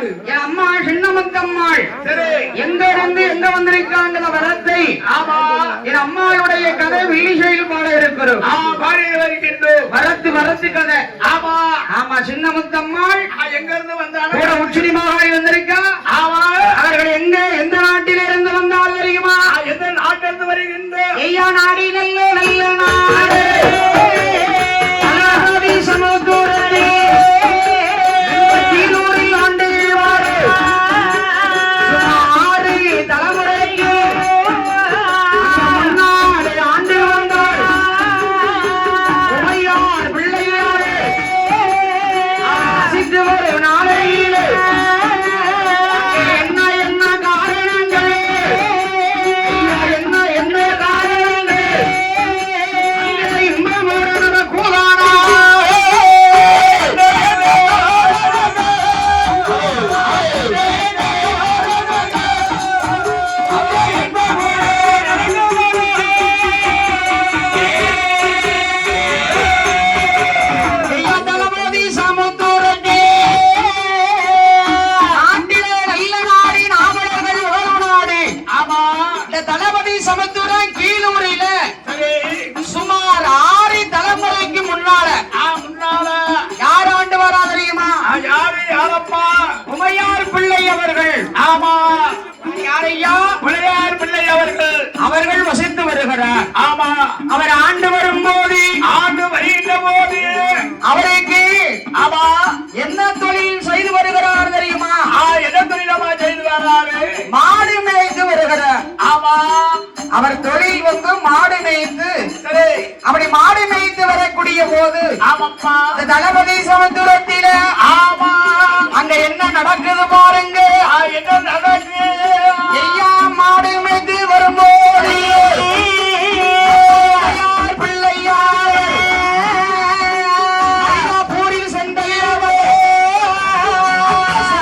நாடு. என் அம்மா சின்னமுத்தம்மாள் எங்க இருந்து எங்க வந்திருக்காங்க வரத்தை. ஆமா, என் அம்மாளுடைய கதை வீழ்ச்சியில் பாட இருக்கிறோம். வரத்து வரத்து கதை. ஆமா ஆமா, சின்னமுத்தம்மாள் எங்க இருந்து வந்தாலும் கூட உச்சினி மகாரி வந்திருக்கா. ஆமா, அவர்கள் எங்க எந்த நாட்டில இருந்து வந்தால் தெரியுமா? எந்த நாட்டிலிருந்து வருகின்ற ஐயா நாடி நல்ல நல்ல நாடு சமுத்திரே ஆண்டு ஆறு தலைமுறைக்கு முன்னாடி ஆண்டு வந்தார் உமையார் பிள்ளையாரே சித்து வரும் நாளையிலே என்ன என்ன காரணங்களே என்ன என்ன காரணங்களே இன்பமோட கூடானா அவர்கள் வசித்து வருகிறார். ஆமா, அவர் ஆண்டு வரும்போது ஆண்டு வருகின்ற போது அவருக்கு ஆமா என்ன தொழில் செய்து வருகிறார் தெரியுமா? என்ன தொழிலமா செய்து வர்றாரு? மாடு மேய்த்து வருகிறார். ஆமா, அவர் தொழில் வந்து மாடு மேய்த்து. சரி, அப்படி மாடு மேய்த்து வரக்கூடிய போது ஆமாப்பா இந்த தளபதி சமுத்திரத்தில ஆமா அங்க என்ன நடக்குது பாருங்க. என்ன நடக்கு? ஐயா மாடு மேய்த்து வரும்போது பிள்ளையார் பூரில் சென்றவோ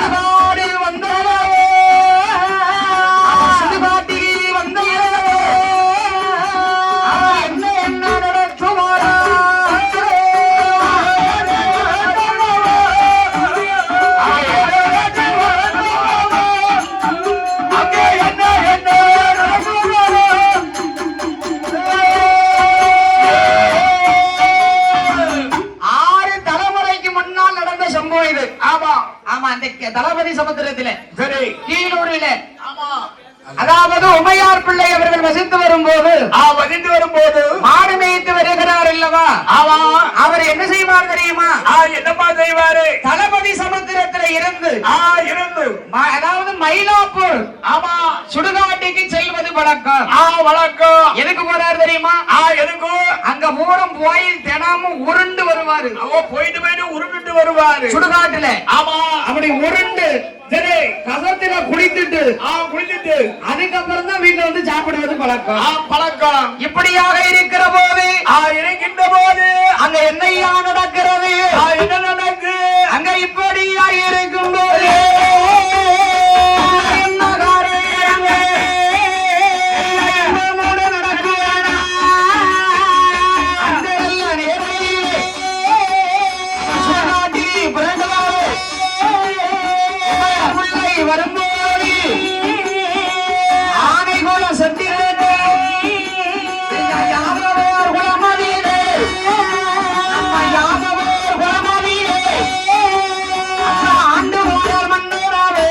சிறுபாடு வந்தவோ சிறுபாட்டில் வந்தவோ என்ன என்ன நடக்குமாரா? அங்கே என்ன என்ன ஆறு தலைமுறைக்கு முன்னால் நடந்த சம்பவம் இது. ஆமா ஆமா, அந்த தளபதி சமுத்திரத்தில சரி கீழூரில ஆமா அதாவது உமையார் பிள்ளை அவர்கள் வசித்து வரும்போது வதிந்து வரும்போது மாடு மேய்த்து வருகிறார் அல்லவா? ஆமா, அவர் என்ன செய்வார் தெரியுமா? என்னப்பா செய்வாரு? தளபதி சமுத்திரத்துல இருந்து இருந்து அதாவது மயிலாப்பூர் ஆமா சுடுகாட்டுக்கு செல்வது வழக்கம். வழக்கம். எதுக்கு போறாரு தெரியுமா? எதுக்கும் அங்க மூலம் போய் தினமும் உருண்டு வருவாரு. போயிட்டு போயிட்டு உருண்டுட்டு வருவாரு சுடுகாட்டுல. ஆமா, அப்படி உருண்டு சரி கசத்துல குளித்துட்டு குளித்துட்டு அதுக்கப்புறம் தான் வீட்டுல வந்து சாப்பிடுவது பழக்கம். பழக்கம். இப்படியாக இருக்கிற போது இருக்கின்ற போது அங்க என்னையா நடக்கிறது? என்ன நடக்கு? அங்க இப்படியா இருக்கும் போது என்ன காரணம்? என்னோடு நடக்குவானா? அந்த நல்ல நேரையிலே சுடுகாட்டி பிறந்தவாறு பிள்ளை வரும்போது ஆனை கோல சத்திரத்தை யாதவர் குலமதியிலே நம்ம யாதவர் குலமதியிலே ஆண்டு போனால் மன்னராவே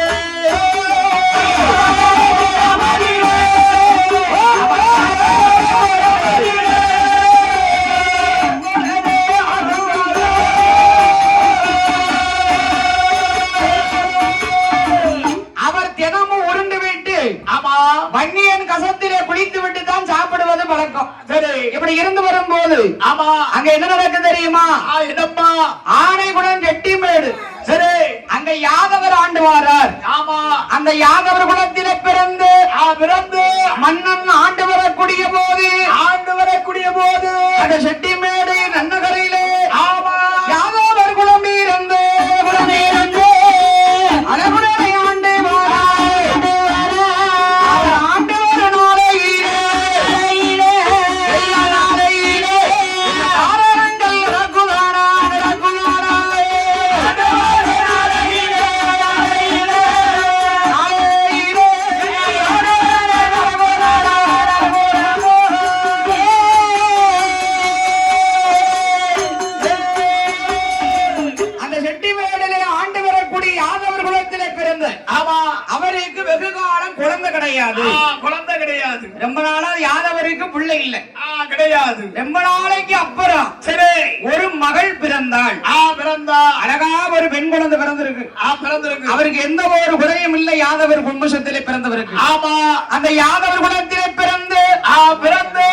அவர் தினமும் உருண்டு விட்டு ஆமா வன்னியன் கசத்திலே குளித்து விட்டு தான் சாப்பிடுவது பழக்கம். சரி, இப்படி இருந்து வரும்போது ஆமா அங்க என்ன நடக்குது தெரியுமா? என்னப்பா? ஆனைகுளம் கெட்டிமேடு. சரி, அங்க யாதவர் ஆண்டு வாரார். ஆமா, அந்த யாதவர் குலத்திலே பிறந்து பிறந்து மன்னன் ஆண்டு வரக்கூடிய போது ஆண்டு வரக்கூடிய போது அந்த செட்டிமேடு நன்னகரையிலே ஆமா யாதவர் குலம் இருந்து அழகுடனை ஆண்டு வாரார். அவர் ஆண்டு வர நாளையிலே எல்லா நாளையிலே காரணங்கள் நடக்குதானா நடக்குதானா? கிடையாது. குழந்தை கிடையாது. ரொம்ப நாளா யாதவருக்கு பிள்ளை இல்ல. கிடையாது. ரொம்ப நாளைக்கு அப்புறம் சரி ஒரு மகள் பிறந்தாள். பிறந்தா அழகா ஒரு பெண் குழந்தை பிறந்திருக்கு. பிறந்திருக்கு. அவருக்கு எந்த ஒரு குறையும் இல்லை. யாதவர் வம்சத்திலே பிறந்தவருக்கு. ஆமா. அந்த யாதவர் குலத்திலே பிறந்து பிறந்து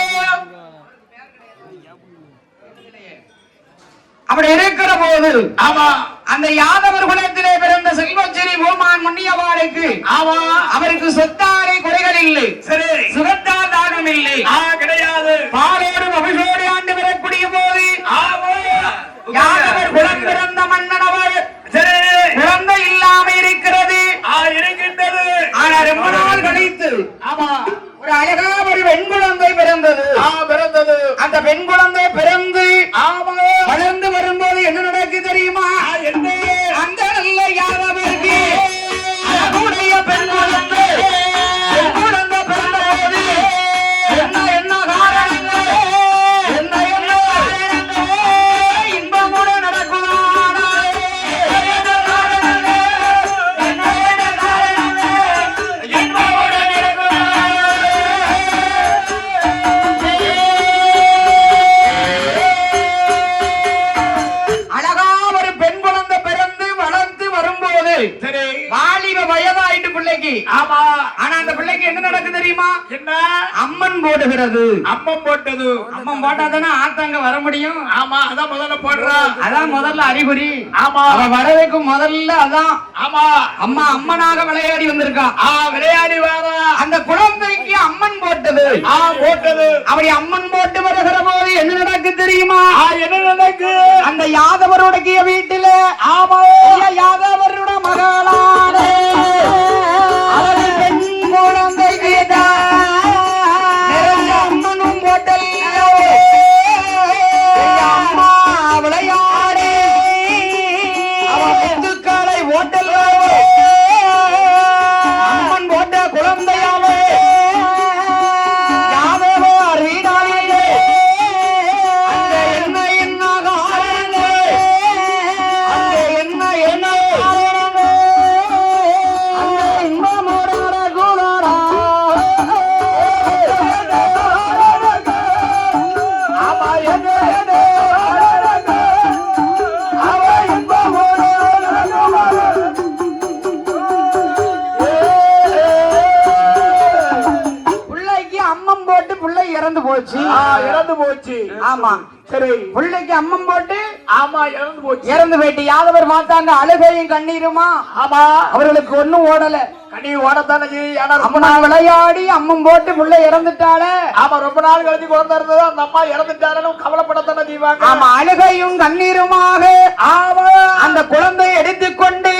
அப்படி இருக்கிற போது ஆமா அந்த யாதவர் குலத்திலே பிறந்த செல்வச்சேரி ஓமான் முன்னியவாளுக்கு அவருக்கு சொத்தாரை குறைகள் இல்லை. சரி சுகத்தால் தாகம் இல்லை. கிடையாது. பாலோடு மகிழோடு ஆண்டு வரக்கூடிய போது யாதவர் குலம் பிறந்த மன்னனவர் குழந்தை இல்லாம இருக்கிறது இருக்கின்றது. ஆனா ரொம்ப நாள் கழித்து ஒரு அழகா ஒரு பெண் குழந்தை பிறந்தது. அந்த பெண் குழந்தை பிறந்து வளர்ந்து வரும்போது என்ன நடக்கு தெரியுமா? அந்த நல்ல யாதவருக்கு அழகுடைய பெண் குழந்தை பிறந்த போது என்ன காரணங்கள் என்ன இன்பமோடு நடக்குமானா வாலிப வயதாயிட்டு பிள்ளைக்கு. ஆமா. ஆனா அந்த பிள்ளைக்கு என்ன நடக்கு தெரியுமா? என்ன? அம்மன் போடுகிறது. அம்மன் போட்டது. அம்மன் போட்டாதானே ஆத்தாங்க வர முடியும். ஆமா. அதான் முதல்ல போடுறா. அதான் முதல்ல அறிகுறி. ஆமா. அவ வரவேக்கும் முதல்ல அதான். ஆமா. அம்மா அம்மனாக விளையாடி வந்திருக்கா. விளையாடி வர அந்த குழந்தைக்கு அம்மன் போட்டது. போட்டது. அப்படி அம்மன் போட்டு வருகிற போது என்ன நடக்கு தெரியுமா? என்ன நடக்கு? அந்த யாதவருடைய வீட்டில ஆமா யாதவருடைய மகளானே அவள் பெண் குழந்தை அம்மனும் போட்டல் அம்மா விளையாடே அவள் முத்துக்களை ஓட்டல் அம்மன் போட்ட குழந்தையாவே யாதவோ அறிவிடாலே அந்த என்ன என்ன காரணங்கள் அந்த என்ன என்ன இறந்து போச்சு. இறந்து போச்சு. ஆமா. சரி பிள்ளைக்கு அம்மன் போட்டு ஆமா இறந்து போச்சு. இறந்து போயிட்டு யாதவர் பார்த்தாங்க அழுகையும் கண்ணீருமா. ஆமா. அவர்களுக்கு ஒண்ணும் ஓடல. கண்ணீர் ஓடத்தானே. அம்மனா விளையாடி அம்மன் போட்டு பிள்ளை இறந்துட்டாளே. ஆமா. ரொம்ப நாள் கழிச்சு குழந்தை இருந்தது. அந்த அம்மா இறந்துட்டாலும் கவலைப்படத்தானே செய்வாங்க. ஆமா. அழுகையும் கண்ணீருமாக ஆமா அந்த குழந்தையை எடுத்துக்கொண்டு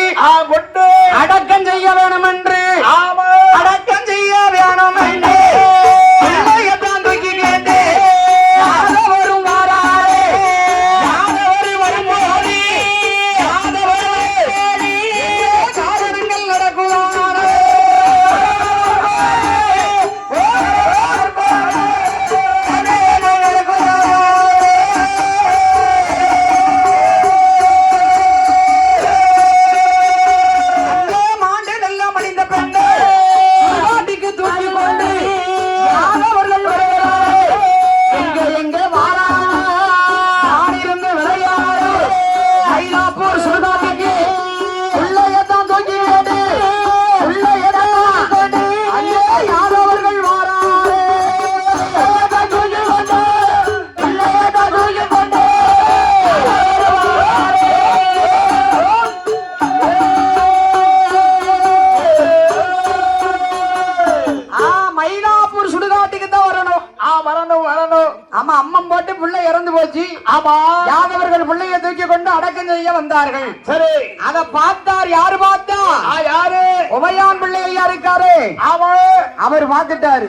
கொண்டு அடக்கம் செய்ய வேணும் என்று ஆமா அடக்கம் செய்ய வேணும் என்று யாதவர்கள் பிள்ளையை தூக்கி கொண்டு அடக்கம் செய்ய வந்தார்கள். சரி அத பார்த்தார். யாரு பார்த்தா? யாரு? உமையான் பிள்ளையா இருக்காரு. அவர் பார்த்துட்டாரு.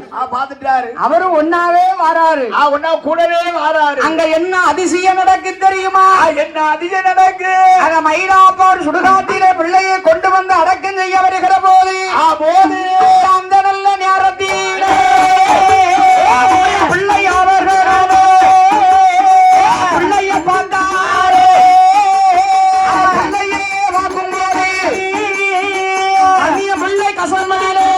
அவரும் ஒன்னாவே வராரு. ஒன்னா கூடவே வராரு. அங்க என்ன அதிசயம் நடக்கு தெரியுமா? என்ன அதிசயம் நடக்கு? அங்க மயிலாப்பூர் சுடுகாட்டிலே பிள்ளையை கொண்டு வந்து அடக்கம் செய்ய வருகிற போது அந்த நல்ல நேரத்தில் பிள்ளை அவர்கள் பிள்ளைய பார்த்தாரு. பிள்ளையே பார்க்கும்போது அந்நிய பிள்ளை கசமதிலே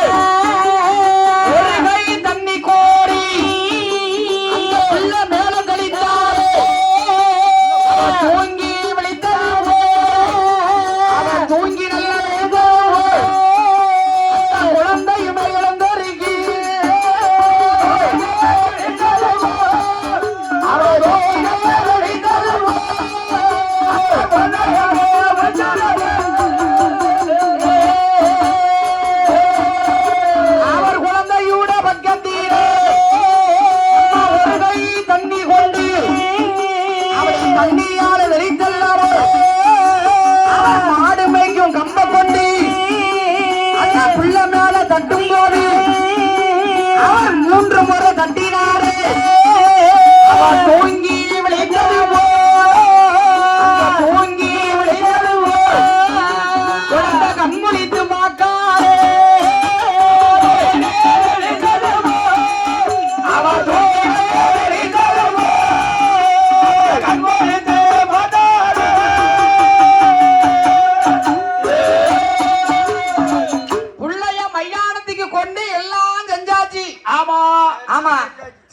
கண்முழித்து பார்க்காரே அவர் கண்முழித்து பார்த்தாரே புள்ளைய மையானத்துக்கு கொண்டு எல்லாம் செஞ்சாச்சு. ஆமா ஆமா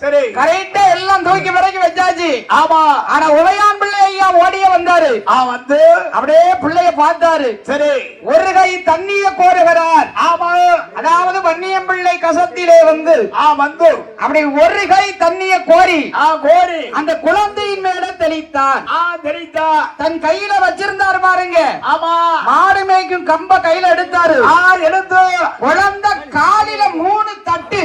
சரி கரெக்டா எல்லாம் தூக்கி வரைக்கும் வச்சாச்சு. ஆமா ஆனா உதயான் பிள்ளை ஐயா ஓடிய வந்தாரு. வந்து அப்படியே பிள்ளைய பார்த்தாரு. சரி ஒரு கை தண்ணிய கோருகிறார். ஆமா அதாவது வன்னியம் பிள்ளை கசத்திலே வந்து வந்து அப்படி ஒரு கை தண்ணிய கோரி கோரி அந்த குழந்தையின் மேல தெளித்தான். தெரியுதா தன் கையில வச்சிருந்தாரு பாருங்க. ஆமா மாடு மேய்க்கும் கம்ப கையில எடுத்தாரு. எடுத்து குழந்தை காலில 3 தட்டு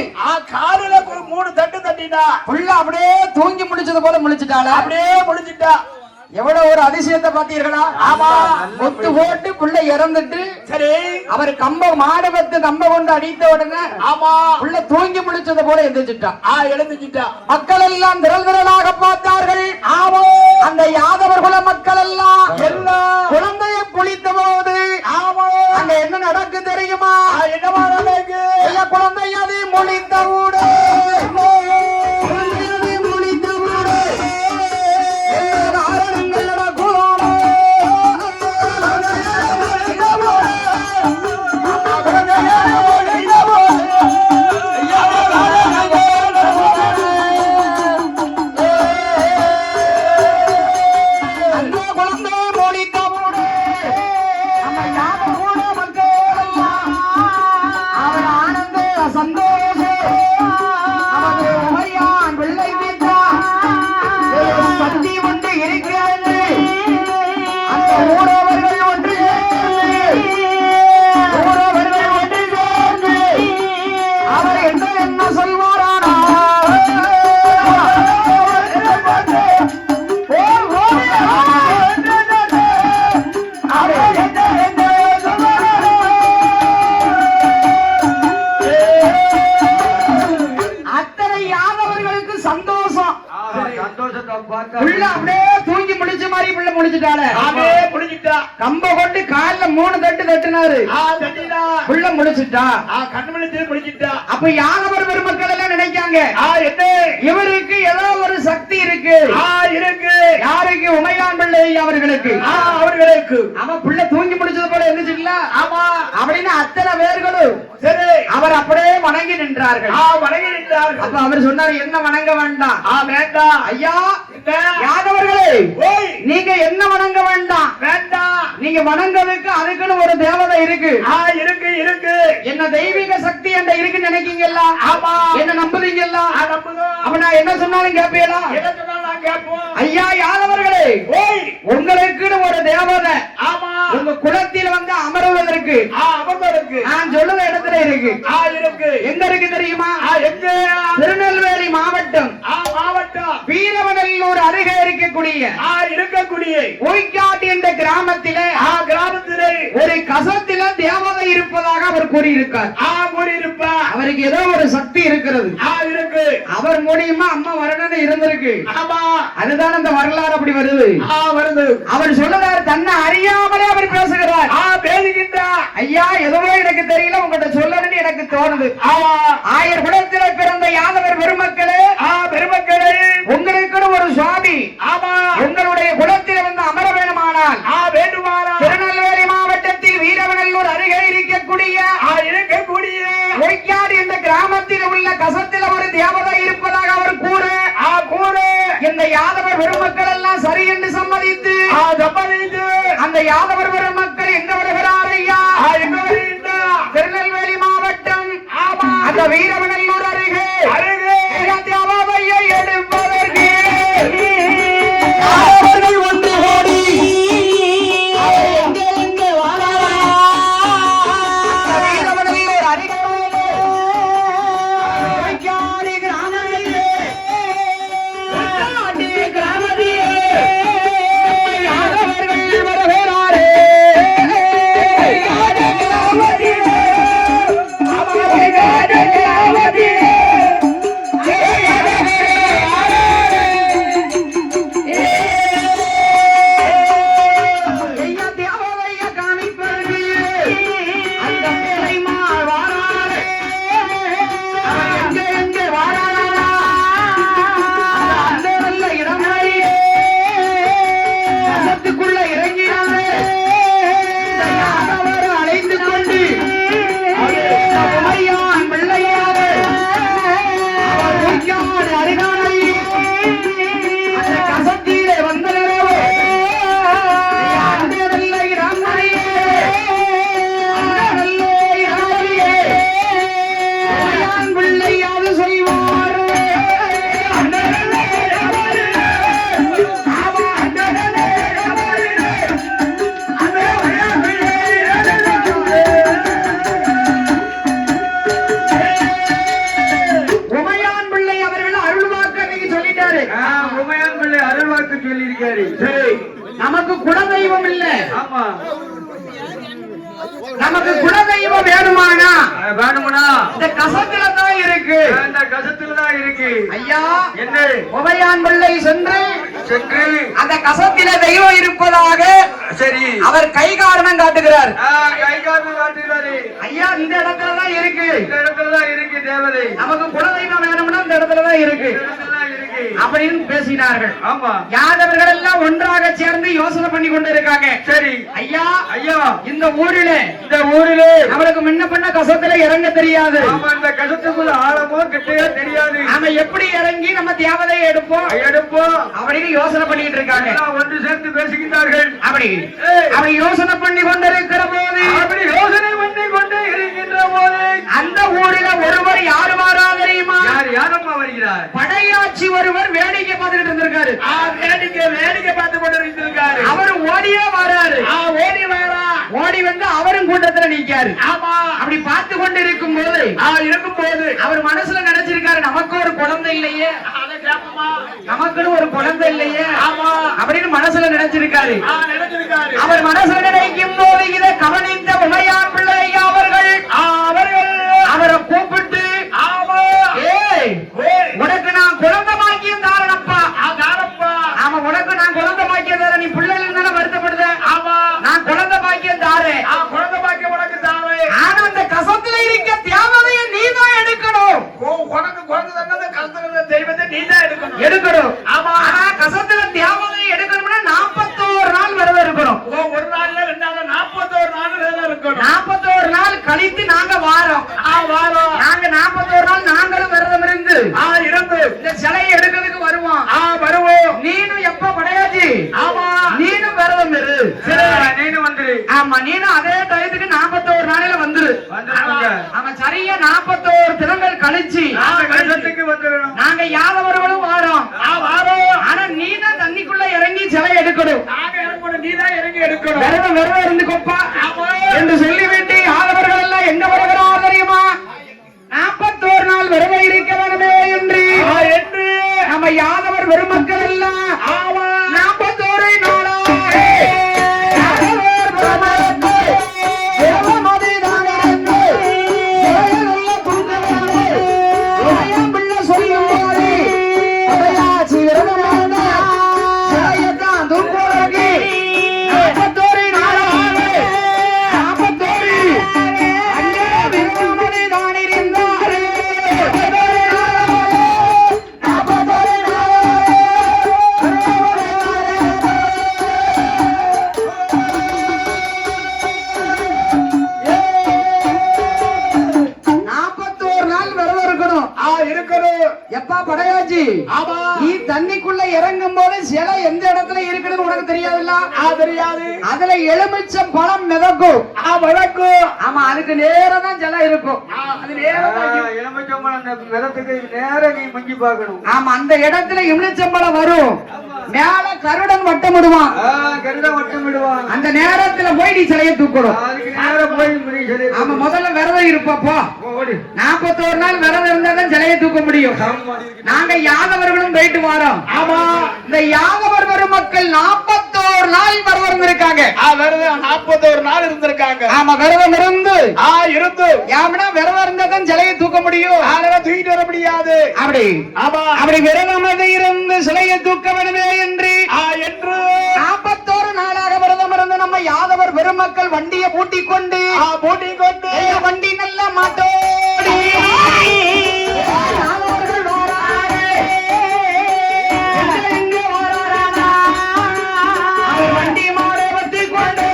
காலில 3 தட்டு தட்டினா புள்ள அப்படியே தூங்கி முடிச்சது போல முழிச்சிட்டாள. அப்படியே முடிச்சிட்டா. எவ்வளவு ஒரு அதிசயத்தை பாத்தீர்களா? ஆமா முத்து போட்டு புள்ள இறந்துட்டு சரி அவர் கம்ப மாடு வத்து கம்ப கொண்டு அடித்த உடனே ஆமா புள்ள தூங்கி முடிச்சது போல எந்திரிச்சிட்டான். எழுந்துச்சிட்டா. மக்கள் எல்லாம் திரள் திரளாக பார்த்தார்கள். ஆமா அந்த யாதவர் குல மக்கள் எல்லாம் குழந்தையை புளித்த போது ஆமா அங்க என்ன நடக்கு தெரியுமா? என்னவா நடக்கு? குழந்தை அதை முழித்த ஊடு கம்ப கொண்டு கால்ல 3 தட்டு தட்டினாரு. புள்ள முழிச்சிட்டா. கண்ணு முடிச்சிட்டா. அப்ப யாதவர் பெருமக்கள் எல்லாம் நினைக்காங்க இவருக்கு ஏதோ ஒரு சக்தி இருக்கு. யாருக்கு? உமையான் பிள்ளை அவர்களுக்கு. அவன் புள்ள தூங்கி முடிச்சது போல இருந்துச்சுல்ல. ஆமா அப்படின்னு அத்தனை பேர்களும் சரி அவர் அப்படியே வணங்கி நின்றார்கள். அப்ப அவர் சொன்னார், என்ன வணங்க வேண்டாம். வேண்டாம் ஐயா யாதவர்களே, நீங்க என்ன வணங்க வேண்டாம். நீங்க வணங்குறதுக்கு அதுக்குன்னு ஒரு தேவதை இருக்கு. இருக்கு என்ன தெய்வீக சக்தி என்ற இருக்குன்னு நினைக்கீங்கல்ல? ஆமா என்ன நம்புறீங்கல்ல? அப்ப நான் என்ன சொன்னாலும் கேப்பீங்களா? ஐயா யாதவர்களே, உங்களுக்குன்னு ஒரு தேவதை உங்க குலத்தில் வந்து அமர்வதற்கு நான் சொல்லுற இடத்துல இருக்கு. எங்க இருக்கு தெரியுமா? திருநெல்வேலி மாவட்டம் வீரவநல்லூர் அருகே இருக்கக்கூடிய ஒய்க்காட்டு என்ற கிராமத்திலே ஒரு கசத்தில தேவதை இருப்பதாக அவர் கூறியிருக்கார். அவருக்கு ஏதோ ஒரு சக்தி இருக்கிறது. அவர் மூலியமா அம்மா வரணும்னு இருந்திருக்கு. அதுதான் அந்த வரலாறு அப்படி வருது. அவர் சொல்லுறாரு, தன்னை அறியாமலே அவர் பேசுகிறார். ஐயா எதுவோ எனக்கு தெரியல, உங்கள்கிட்ட சொல்லணும்னு எனக்கு தோணுது. ஆயர் குலத்திலே பிறந்த யாதவர் பெருமக்களே, உங்களுக்கு ஒரு சுவாமி உங்களுடைய குலத்தில் வந்து அமர வேண்டுமானால் திருநெல்வேலி மாவட்டத்தில் வீரவநல்லூர் அருகே இருக்கக்கூடிய ஒய்க்காடு என்ற கிராமத்தில் உள்ள கசத்தில் ஒரு தேவதை இருப்பதாக அவர் கூற இந்த யாதவர் பெருமக்கள் எல்லாம் சரி என்று சம்மதித்து அந்த யாதவர் பெருமக்கள் எங்க வருகிறார் ஐயா? திருநெல்வேலி மாவட்டம் அந்த வீரவநல்லூர் அருகே தேவதையை எடுப்பதற்கு அவர்கள் ஒன்று ஓடி வீரவநல்லூர் அருகே வருகிறாரே ஆமா நமக்கு குலதெய்வம் வேணுமானா வேணும்னா இந்த கசத்துல தான் இருக்கு. இந்த கசத்துல தான் இருக்கு. ஐயா என்ன உமையான் பிள்ளை சென்று சென்று அந்த கசத்தில தெய்வம் இருப்பதாக சரி அவர் கை காரணம் காட்டுகிறார். கை காட்டு காட்டுகிறாரு. ஐயா இந்த இடத்துல தான் இருக்கு. இந்த இடத்துல தான் இருக்கு தேவதை. நமக்கு குலதெய்வம் வேணும்னா இந்த இடத்துல தான் இருக்கு இந்த இடத்துல தான் இருக்கு அப்படின்னு பேசினார்கள். ஆமா யாதவர்கள் எல்லாம் ஒன்றாக சேர்ந்து யோசனை பண்ணி கொண்டு இருக்காங்க. சரி ஐயா ஐயா இந்த ஊரிலே அவருக்கு முன்ன பண்ண கசத்துல இறங்க தெரியாது. ஆமா இந்த கசத்துக்குள்ள ஆழமோ கிட்டையோ தெரியாது. நாம எப்படி இறங்கி நம்ம தேவதையை எடுப்போம் அப்படின்னு யோசனை பண்ணிட்டு இருக்காங்க. ஒன்று சேர்ந்து பேசுகின்றார்கள். அப்படி யோசனை பண்ணி கொண்டிருக்கிற போது அந்த ஊரில் ஒருவர் யாரு வாரா தெரியுமா? யாரம்மா வருகிறார்? படையாட்சி ஒருவர் வேடிக்கை பார்த்துட்டு இருந்திருக்காரு. வேடிக்கை பார்த்து கொண்டு இருந்திருக்காரு. அவர் ஓடியே வராரு. ஓடி வந்து அவரும் கூட்டத்துல நிக்காரு. அப்படி பார்த்து கொண்டு இருக்கும் போது அவர் மனசுல நினைச்சிருக்காரு, நமக்கு ஒரு குழந்தை இல்லையே, நமக்குன்னு ஒரு குழந்தை இல்லையே அப்படின்னு மனசுல நினைச்சிருக்காரு. அவர் மனசுல நினைக்கும் போது இதை கவனித்த உமையான் பிள்ளை அவர்கள் அவரை கூப்பிட்டு, உனக்கு நான் குழந்தை பாக்கியம் தாரணப்பா. ஆமா உனக்கு நான் குழந்தை பாக்கியம் தர, நீ பிள்ளைகள் இருந்தாலும் வருத்தப்படுத. நான் குழந்தை பாக்கியம் தாரேன். குழந்தை பாக்கியம் உனக்கு தாவே. ஆனா அந்த கசத்துல இருக்க தேவதையை நீ தான் எடுக்கணும். உனக்கு குழந்தை தந்தது கசத்துல தெய்வத்தை நீ தான் எடுக்கணும். ஆனா கசத்துல தேவதையை எடுக்கணும்னா 41 நாள் விரதம் இருக்கணும். ஒரு நாள்ல 2 நாள் 41 நாள் விரதம் இருக்கணும். 41 நாள் கழித்து நாங்க வாரோம். நாங்க 41 நாள் நாங்களும் விரதம் இருந்து இந்த சிலையை எடுக்கிறதுக்கு வருவோம். நீனும் எப்ப படையாச்சு? நீனும் விரதம் இரு. நீனும் வந்துரு. ஆமா நீனும் அதே டயத்துக்கு 41 நாளையில வந்துரு. ஆமா சரியா 41 தினங்கள் கழிச்சு வந்துடணும். நாங்க யாதவர்களும் வாரோம். ஆனா நீதான் தண்ணிக்குள்ள இறங்கி சிலை எடுக்கணும். நீதான் இறங்கி எடுக்கணும். விரதம் இருந்துக்கோப்பா என்று சொல்லிவிட்டு யாதவர்கள் எல்லாம் எங்க வருகிறார் தெரியுமா? 41 நாள் விரதம் இருக்க வேணுமே என்று நம்ம யாதவர் பெருமக்கள் எல்லாம் 41 நாளாக எப்பா படையாச்சி நீ தண்ணிக்குள்ள இறங்கும் போது சிலை எந்த இடத்துல இருக்குன்னு உனக்கு தெரியாதுல்ல? தெரியாது. அதுல எலுமிச்சம் பழம் மிதக்கும். ஆமா அதுக்கு நேரம் தான் சிலை இருக்கும். அது நேரம் மிதத்துக்கு நேரம் நீ மங்கி பார்க்கணும். ஆமா அந்த இடத்துல எலுமிச்சம்பழம் வரும். மேல கருடன் வட்டம் விடுவான். அந்த நேரத்துல போய் நீ சிலையை தூக்கணும். ஆமா முதல்ல விரதம் இருப்பப்போ 41 நாள் விரதம் இருந்தாதான் சிலையை தூக்க முடியும். நாங்க யாதவர்களும் போயிட்டு வரோம். ஆமா இந்த யாதவர் பெருமக்கள் 41 நாள் விரதம் இருக்காங்க. 41 நாள் இருந்திருக்காங்க. ஆமா விரதம் இருந்து யாமனா விரதம் இருந்தா தான் சிலையை தூக்க முடியும். தூக்கிட்டு வர முடியாது. அப்படி விரதம் இருந்து சிலையை தூக்க வேண்டுமே என்று 41 நாளாக விரதம் இருந்து நம்ம யாதவர் பெருமக்கள் வண்டியை பூட்டிக் கொண்டு வண்டி நல்ல மாட்டோடி வண்டி மாடை வத்தி கொண்டு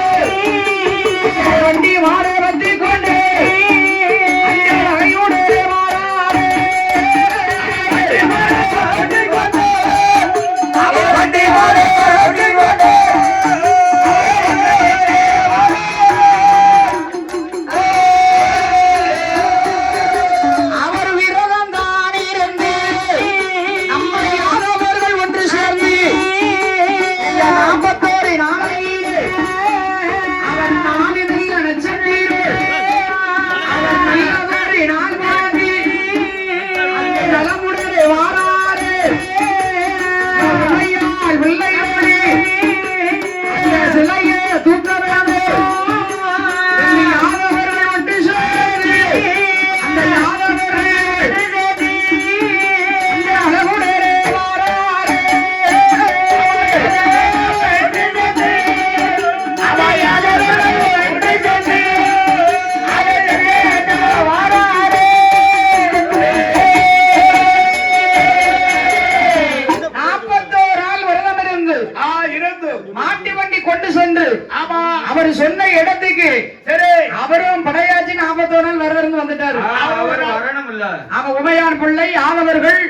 எவ்வளவு நாள் விரதம் வந்துட்டாரு. அவர் வரணும் இல்ல. அவன் உமையான் பிள்ளை ஆனவர்கள்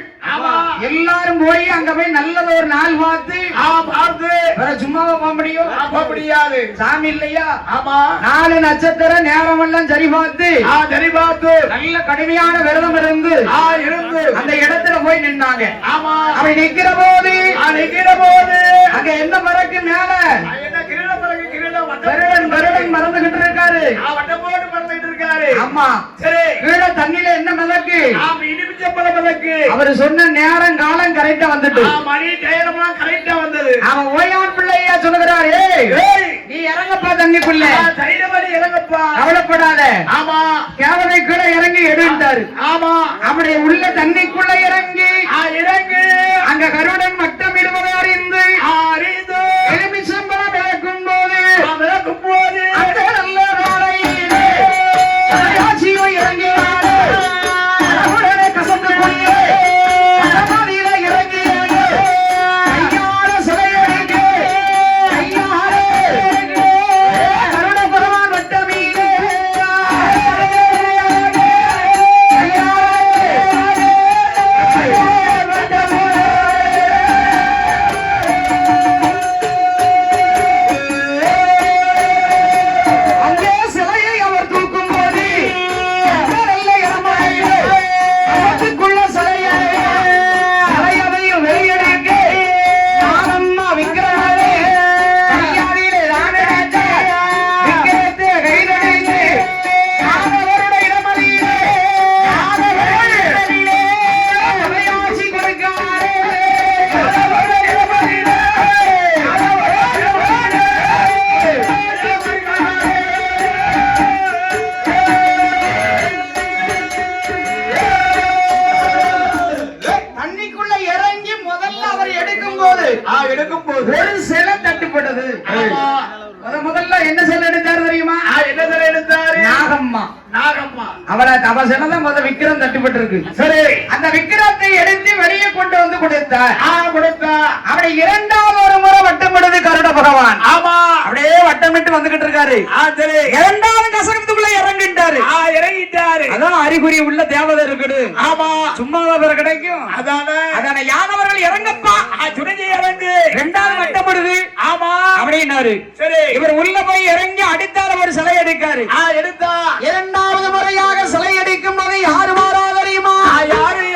எல்லாரும் போய் அங்க போய் நல்லது ஒரு நாள் பார்த்து சும்மாவா போக முடியும்? முடியாது. சாமி இல்லையா? ஆமா. 4 நட்சத்திர நேரம் எல்லாம் சரி பார்த்து நல்ல கடுமையான விரதம் இருந்து அந்த இடத்துல போய் நின்னாங்க. ஆமா. அவன் நிக்கிற போது அங்க என்ன மரக்கு மேல வருடன் மறந்துகிட்டு இருக்காரு. ஆமா. கீழே தண்ணியில என்ன மிதக்கு? அவரு சொன்ன நேரம் காலம் கரெக்டா வந்துட்டு அவன் ஓயான் பிள்ளையா சொல்லுகிறாரு, நீ இறங்கப்பா தண்ணிக்குள்ள, கவலைப்படாத. ஆமா. கேவலை கீழே இறங்கி எடுத்தாரு. ஆமா. அவருடைய உள்ள தண்ணிக்குள்ள இறங்கி அங்க கருடன் மட்டம் இடுவதை அறிந்து எலுமிச்சம்பழம் விளக்கும் போது அந்த நல்ல நாளையிலே தலையாச்சியோ இறங்கினாரு. உடனே கசந்து கொண்டு மதியில இறங்கி கையால சிலையடிக்க கருட பகவான் வட்டமீது ஒரு சிலை தட்டுப்பட்டது. முதல்ல என்ன சிலை எடுத்தாரு தெரியுமா? என்ன சிலை எடுத்தாரு? நாகம்மா. அவளை அவ சிலை தான் முதல் விக்கிரம் தட்டுப்பட்டு இருக்கு. சரி, அந்த விக்கிரத்தை எடுத்து வெளியே கொண்டு வந்து கொடுத்தார். அவளை 2வது ஒரு முறை வட்டமிடுது கருட பகவான். ஆமா. அப்படியே வட்டமிட்டு வந்துகிட்டு இருக்காரு. சரி, 2வது கசகத்துக்குள்ள இறங்கிட்டாரு. அதான் அறிகுறி உள்ள தேவதை இருக்குது. ஆமா. சும்மா கிடைக்கும். அதான யானவர்கள் இறங்கப்பா, துணைஞ்சி இறங்கு. 2வது வட்டமிடுது. ஆமா அப்படின்னாரு. சரி, இவர் உள்ள போய் இறங்கி அடித்தார ஒரு சிலை எடுக்காரு. எடுத்தா 2வது முறையாக சிலை எடுக்கும் போது யாரு மாறா தெரியுமா?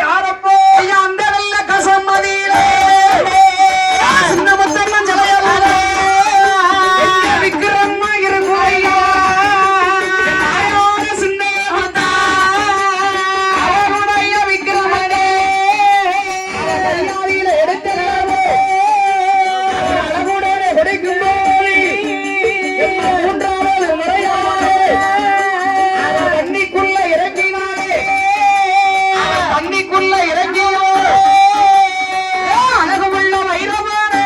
யாரப்போ அந்த நல்ல கசம்மதியிலே சின்ன முத்தம்மன் சிலையல்ல விக்கிரமா இருக்கும் ஐயா. சின்ன முத்தா அவனுடைய விக்கிரமனே கையாளியில எடுத்தே அழகுடனே கிடைக்கும் போது 3வது முறையாக தண்ணிக்குள்ள இறங்கினாரே. தண்ணிக்குள்ள இறங்கியோ அழகுள்ள வைரவானே.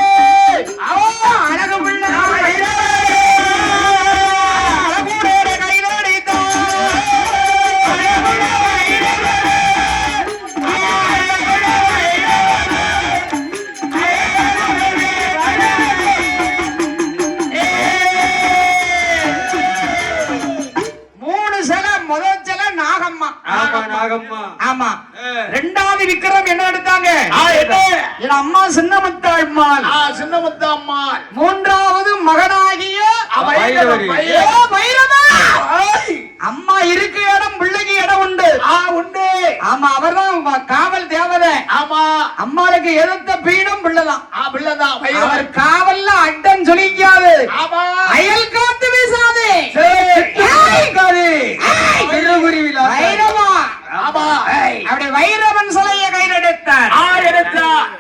அழகுள்ள அழகுடைய கைதடித்தார். முதல் சில நாகம்மா. ஆமா. 2வது விக்கிரம் என்ன எடுத்தாங்க? என் அம்மா சின்னமுத்தாள்மாள். 3வது மகனாகிய பைரவா. அம்மா இருக்கு இடம் பிள்ளைக்கு இடம் உண்டு. ஆமா, அவர்தான் காவல் தேவதை. ஆமா. அம்மாளுக்கு எதிர்த்த பீடம் பிள்ளைதான். அவர் காவல்ல அட்டன் சொல்லிக்காது. அயல் காத்து வீசாது. அப்படி வைரவன் சிலையை கையில் எடுத்தார்.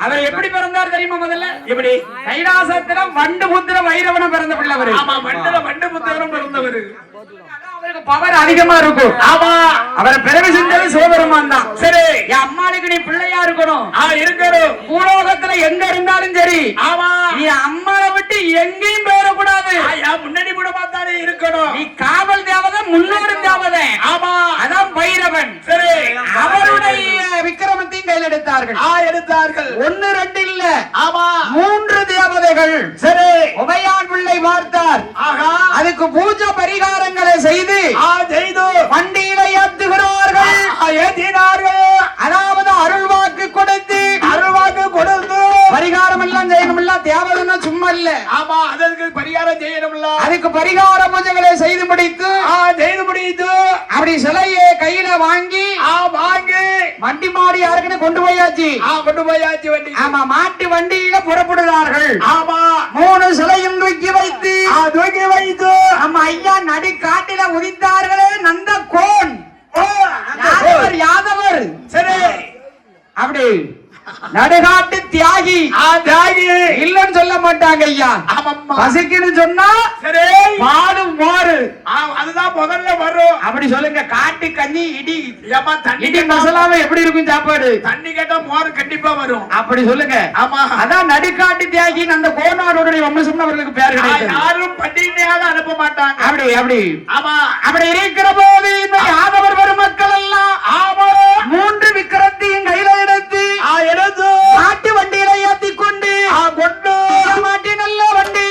அவர் எப்படி பிறந்தார் தெரியுமா? முதல்ல எப்படி கைலாசத்தில வண்டு புத்திர வைரவன பிறந்த பிள்ளவர். வண்டு புத்திரம் பிறந்தவர். அவருக்கு பவர் அதிகமா இருக்கும். ஆமா. அவரை பிறவி செஞ்சது சிவபெருமான் தான். சரி, என் அம்மாளுக்கு நீ பிள்ளையா இருக்கணும். இருக்கணும். பூலோகத்துல எங்க இருந்தாலும் சரி. ஆமா. நீ அம்மாவை விட்டு எங்கேயும் போயிடக்கூடாது. முன்னாடி கூட பார்த்தாலே இருக்கணும். நீ காவல் தேவதை, முன்னோடு தேவதை. ஆமா. அதான் பைரவன். சரி, அவருடைய விக்கிரமத்தையும் கையில் எடுத்தார்கள். எடுத்தார்கள். 1 2 இல்ல. ஆமா, 3 தேவதைகள். சரி, உமையான் பிள்ளை பார்த்தார். அதுக்கு பூஜை பரிகாரங்களை செய்து வண்டியில கையில வாங்கி வாங்கி வண்டி மாடி யாருக்குன்னு கொண்டு போயாச்சு கொண்டு போயாச்சு வண்டி. ஆமா மாட்டு வண்டியில புறப்படுகிறார்கள். ஆமா 3 சிலையும் தூக்கி வைத்து தூக்கி வைத்து நம்ம ஐயா நடு காட்டில உதித்தார்களே நந்த கோன் யாதவர். சரி அப்படி நடுகாட்டு தியாகி தியாகி இல்லன்னு சொல்ல மாட்டாங்க ஐயா. ஆமாம்மா. பசிக்குன்னு சொன்னா சரி பாடு மோரு அதுதான் முதல்ல வரும். அப்படி சொல்லுங்க. காட்டு கஞ்சி இடி ஏமா தண்ணி இடி மசாலாவை எப்படி இருக்கும் சாப்பாடு? தண்ணி கேட்டா மோர் கண்டிப்பா வரும். அப்படி சொல்லுங்க. ஆமா அதான் நடுக்காட்டு தியாகி அந்த கோனாரோடைய வம்சம் அவர்களுக்கு பேர் கிடைக்கும். யாரும் பண்டிகையாக அனுப்ப மாட்டாங்க. அப்படி அப்படி ஆமா அப்படி இருக்கிற போது இந்த யாதவர் பெருமக்கள் எல்லாம் 3 விக்கிரத்தையும் கையில எடுத்து மாட்டு வண்டியில ஏத்தி கொண்டு கொண்டு மாட்டி நல்ல வண்டி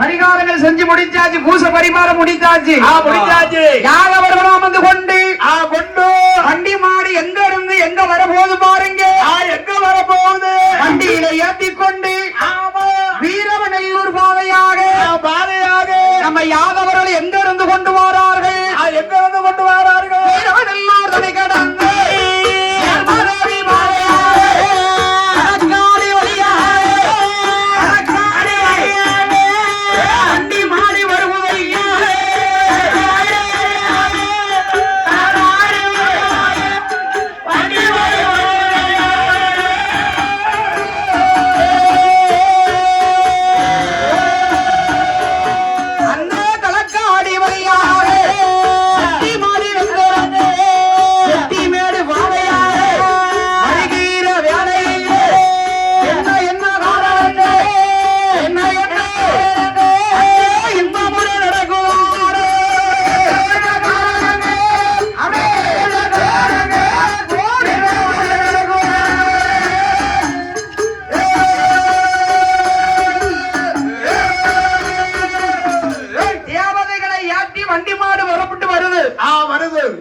பரிகாரங்கள் செஞ்சு முடிச்சாச்சு. பூச பரிமாறம் முடிச்சாச்சு. முடிச்சாச்சு. யாதவர்களும் அமர்ந்து கொண்டு கொண்டு வண்டி மாடி எங்க இருந்து எங்க வரப்போகுது பாருங்க. எங்க வரப்போகுது வண்டியில ஏத்தி கொண்டு வீரவநல்லூர் பாதையாக நம்ம யாதவர்கள் எங்க இருந்து கொண்டு வரார்கள். எங்க இருந்து கொண்டு வரார்கள் வீரவநல்லூர் தனி கடந்து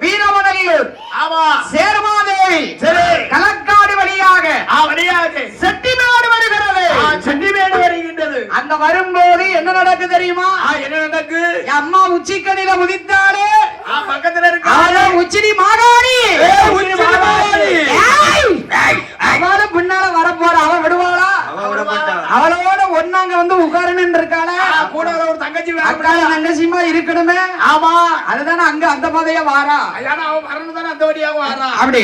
வீரவநல்லூர் சேர்மாதேவி களக்காடு வழியாக செட்டிமேடு வருகிறது. செட்டிமேடு வருகின்றது. அங்க வரும்போது என்ன நடக்கு தெரியுமா? என்ன நடக்கு? அம்மா உச்சிக்கணில உதித்தாலே பக்கத்துல இருக்கு உச்சினி மாகாணி. அவளும் பின்னால வரப்போற அவ விடுவாளா? அவளோட ஒன்னாங்க வந்து உட்காரன்னு இருக்காள. கூட ஒரு தங்கச்சி அக்கா தங்கச்சிமா இருக்கணுமே. ஆமா அதுதானே அங்க அந்த பாதையா வாரா. அப்படி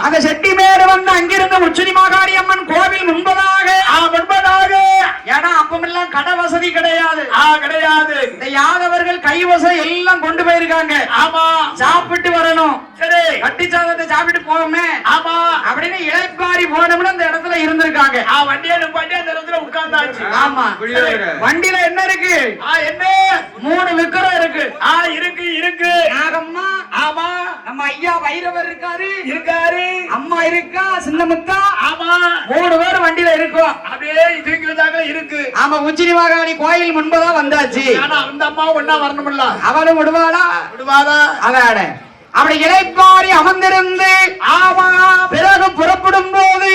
அந்த செட்டிமேடு வந்து அங்கிருந்து உச்சினி மாகாணி அம்மன் கோவில் முன்பதாக ஏன்னா அப்பமெல்லாம் கடை வசதி கிடையாது. இந்த யாதவர்கள் கைவசம் எல்லாம் கொண்டு போயிருக்காங்க. ஆமா சாப்பிட்டு வரணும். சரி கட்டி சாதத்தை சாப்பிட்டு போவோமே ஆமா அப்படின்னு இளைப்பாரி போனோம்னு அந்த இடத்துல இருந்திருக்காங்க. வண்டியை நிப்பாட்டி அந்த இடத்துல உட்கார்ந்தாச்சு. ஆமா வண்டியில என்ன இருக்கு? என்ன 3 விக்கிரம் இருக்கு. இருக்கு இருக்கு நாகம்மா ஆமா நம்ம ஐயா வைரவர் இருக்காரு, இருக்காரு. அம்மா இருக்கா, சின்னமுத்தா, ஆமா 3 பேர் வண்டியில இருக்கோம். அப்படியே தூக்கி வந்தாங்க இருக்கு. ஆமா உச்சினி மகாராணி கோயில் முன்பதான் வந்தாச்சு. ஆனா அந்த அம்மா ஒன்னா வரணும்ல. அவளும் விடுவாளா? விடுவாதா? அதாட அப்படி இளைப்பாரி அமர்ந்திருந்து ஆமா பிறகு புறப்படும் போது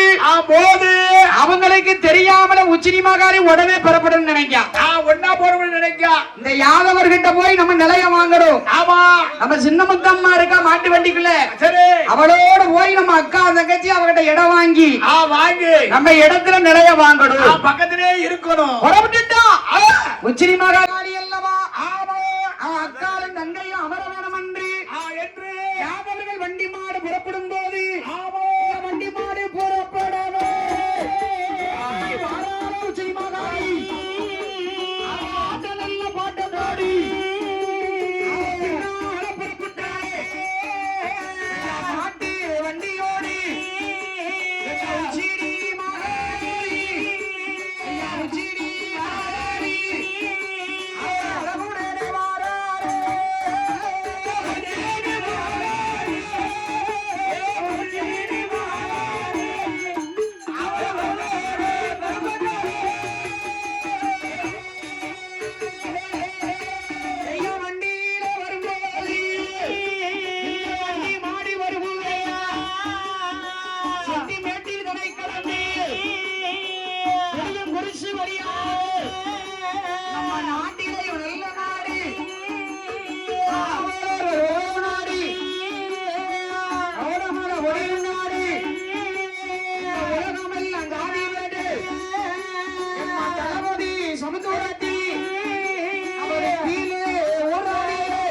போது அவங்களுக்கு தெரியாமல உச்சினி மகாரி உடனே புறப்படும் நினைக்கா. ஒன்னா போறோம்னு நினைக்கா. இந்த யாதவர்கிட்ட போய் நம்ம நிலைய வாங்கணும். ஆமா நம்ம சின்னமுத்தம்மா இருக்கா மாட்டு வண்டிக்குள்ள, சரி அவளோட போய் நம்ம அக்கா தங்கச்சி அவகிட்ட இடம் வாங்கி வாங்கி நம்ம இடத்துல நிலைய வாங்கணும். பக்கத்திலே இருக்கணும். புறப்பட்டுட்டா உச்சினி மகாரி அல்லவா. அவன் அக்காலும் தங்கையும் அமர வேணும் என்று யாதவர்கள் வண்டி மாடு புறப்படும் போது வண்டி மாடு புறப்படவே உச்சினி மகாரி நல்ல பாட்ட பாடி புறப்பட்டாரே மாட்டு வண்டியோடு உச்சினி மகாரி உச்சினி மகாரி அழகுடனே வாராரே வண்டியில வரும்போது வண்டி மாடி வருவோதையா செட்டி மேட்டில் கடை கடந்து கொஞ்சம் குறிச்சு வழியா நம்ம நாட்டிலே நல்ல நாடு நாடு அவரமர ஒரே நாடு உலகமெல்லாம் ஜாதி வேடு எம்மா தளபதி சமுத்திரத்தி அவரை கீழே ஓராடியே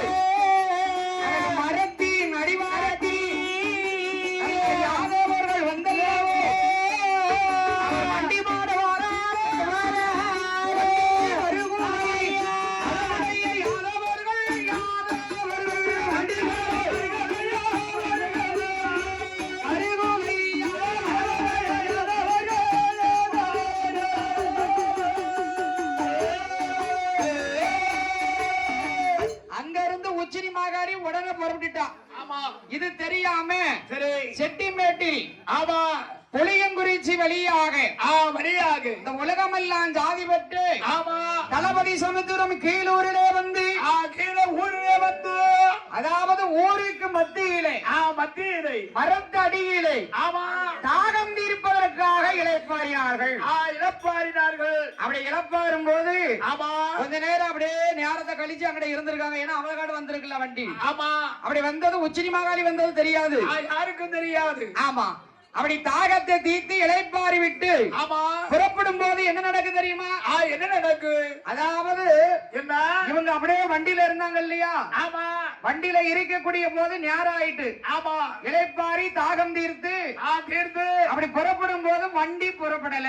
மரத்தின் அடிவாரத்தி யாதவர்கள் வந்தல்லவோ அவர் வண்டி மாட அங்க இருந்து உச்சினி மாகாரி உடனே புறப்பட்டுட்டா. ஆமா இது தெரியாம சரி செட்டிமேட்டில் ஆமா புளியங்குறிச்சி வழியாக வழியாக இந்த உலகமெல்லாம் ஜாதி பெற்று ஆமா தளபதி சமுத்திரம் கீழூரிலே வந்து கீழே ஊரிலே வந்து அதாவது ஊருக்கு மத்தியிலே மத்தியிலே மரத்து அடியிலே ஆமா தாகம் தீர்ப்பதற்காக இளைப்பாறினார்கள். இழப்பாரினார்கள். அப்படி இழப்பாரும் போது ஆமா கொஞ்ச நேரம் அப்படியே நேரத்தை கழிச்சு அங்க இருந்திருக்காங்க. ஏன்னா அவளகாடு வந்திருக்குல்ல வண்டி. ஆமா அப்படி வந்தது உச்சினி மாகாளி வந்தது தெரியாது, யாருக்கும் தெரியாது. ஆமா அப்படி தாகத்தை தீர்த்து இளைப்பாரி விட்டு ஆமா புறப்படும் போது என்ன நடக்கு தெரியுமா? என்ன நடக்கு? அதாவது என்ன இவங்க அப்படியே வண்டியில இருந்தாங்க இல்லையா, ஆமா வண்டியில இருக்கக்கூடிய போது நேரம் ஆயிட்டு. ஆமா இளைப்பாரி தாகம் தீர்த்து தீர்த்து அப்படி புறப்படும் போது வண்டி புறப்படல.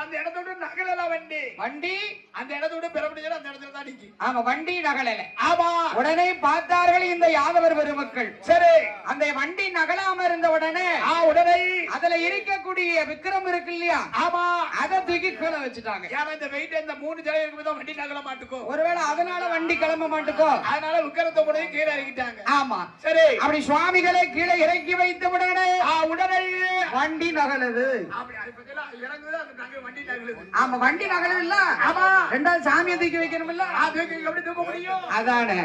அந்த இடத்தோட நகலல வண்டி வண்டி அந்த இடத்தோட பெறப்படுகிற அந்த இடத்துல தான் நிக்கி. ஆமா வண்டி நகலல. ஆமா உடனே பார்த்தார்கள் இந்த யாதவர் பெருமக்கள். சரி அந்த வண்டி நகலாம இருந்த உடனே உடனே அதுல இருக்கக்கூடிய விக்ரம் இருக்கு இல்லையா, ஆமா அதை தூக்கி கீழே வச்சுட்டாங்க. ஏன்னா இந்த வெயிட் இந்த 3 ஜனம் இருக்கும்போது வண்டி நகல மாட்டுக்கும். ஒருவேளை அதனால வண்டி கிளம்ப மாட்டுக்கோ, அதனால விக்கிரத்தை கூட கீழே இறக்கிட்டாங்க. ஆமா சரி அப்படி சுவாமிகளை கீழே இறக்கி வைத்த உடனே உடனே வண்டி நகலுது. அப்படி அது பத்தில இறங்குது அந்த நகல் வண்டி நகலுது. ஆமா வண்டி நகலுது இல்ல. ஆமா ரெண்டாவது சாமியை தூக்கி வைக்கணும் இல்ல, அதுக்கு எப்படி தூக்க முடியும்? அதானே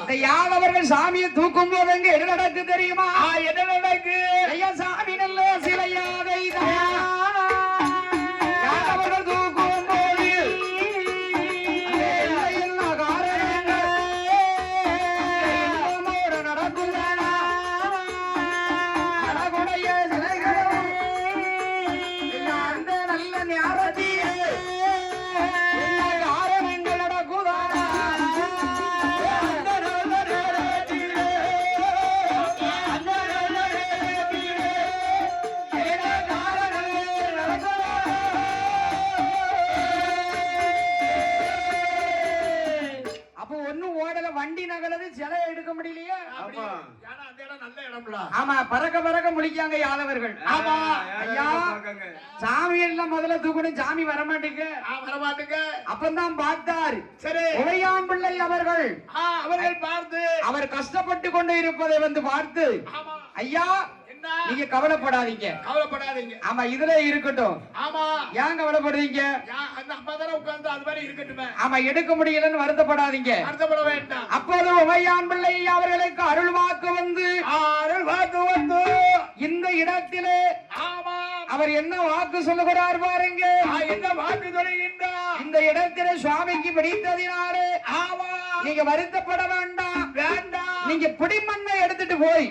இந்த யாதவர்கள் சாமியை தூக்கும் போது எங்க என்ன நடக்கு தெரியுமா? என்ன நடக்கு? ஐயா சாமி நல்ல சிலையாதை யாதவர்கள் தூக்கும் போது எல்லா காரணங்கள் நடக்குதானா அழகுடைய சிலைகளும் அந்த நல்ல ஞாபகத்திலே எல்லா காரணங்கள் நடக்குதானா அந்த நல்ல நேரத்திலே அந்த நல்ல நேரத்திலே எல்லா காரணங்கள் வண்டி நகலது சிலை எடுக்க முடியலையே. அப்படி. ஏன்னா அந்த இடம் நல்ல இடம்ல. ஆமா, பறக்க பறக்க முடிக்காங்க யாதவர்கள். ஆமா. ஐயா, சாமி எல்லாம் முதல்ல தூக்கணும், சாமி வரமாட்டேங்க. வரமாட்டுங்க. அப்பந்தான் பார்த்தார். சரி. உமையான் பிள்ளை அவர்கள். அவர்கள் பார்த்து அவர் கஷ்டப்பட்டு கொண்டு இருப்பதை வந்து பார்த்து, ஆமா. ஐயா என்ன? நீங்க கவலைப்படாதீங்க. கவலைப்படாதீங்க. ஆமா, இதுல இருக்கட்டும். ஆமா. ஏன் கவலைப்படுறீங்க? அந்த அம்மா தானே உட்கார்ந்து அது மாதிரி இருக்கட்டுமே. ஆமா, எடுக்க முடியலன்னு வருத்தப்படாதீங்க. வருத்தப்பட வேண்டாம். அப்போது உமையான் பிள்ளை அவர்களுக்கு அருள் வாக்கு வந்து இந்த இடத்திலே ஆமா. அவர் என்ன வாக்கு சொல்லுகிறார் பாருங்க. என்ன வாக்கு சொல்லுகின்றார்? இந்த இடத்திலே சுவாமிக்கு பிடித்ததினாலே ஆமா. நீங்க வருத்தப்பட வேண்டாம். வேண்டாம். நீங்க பிடிமண்ணை எடுத்துட்டு போய்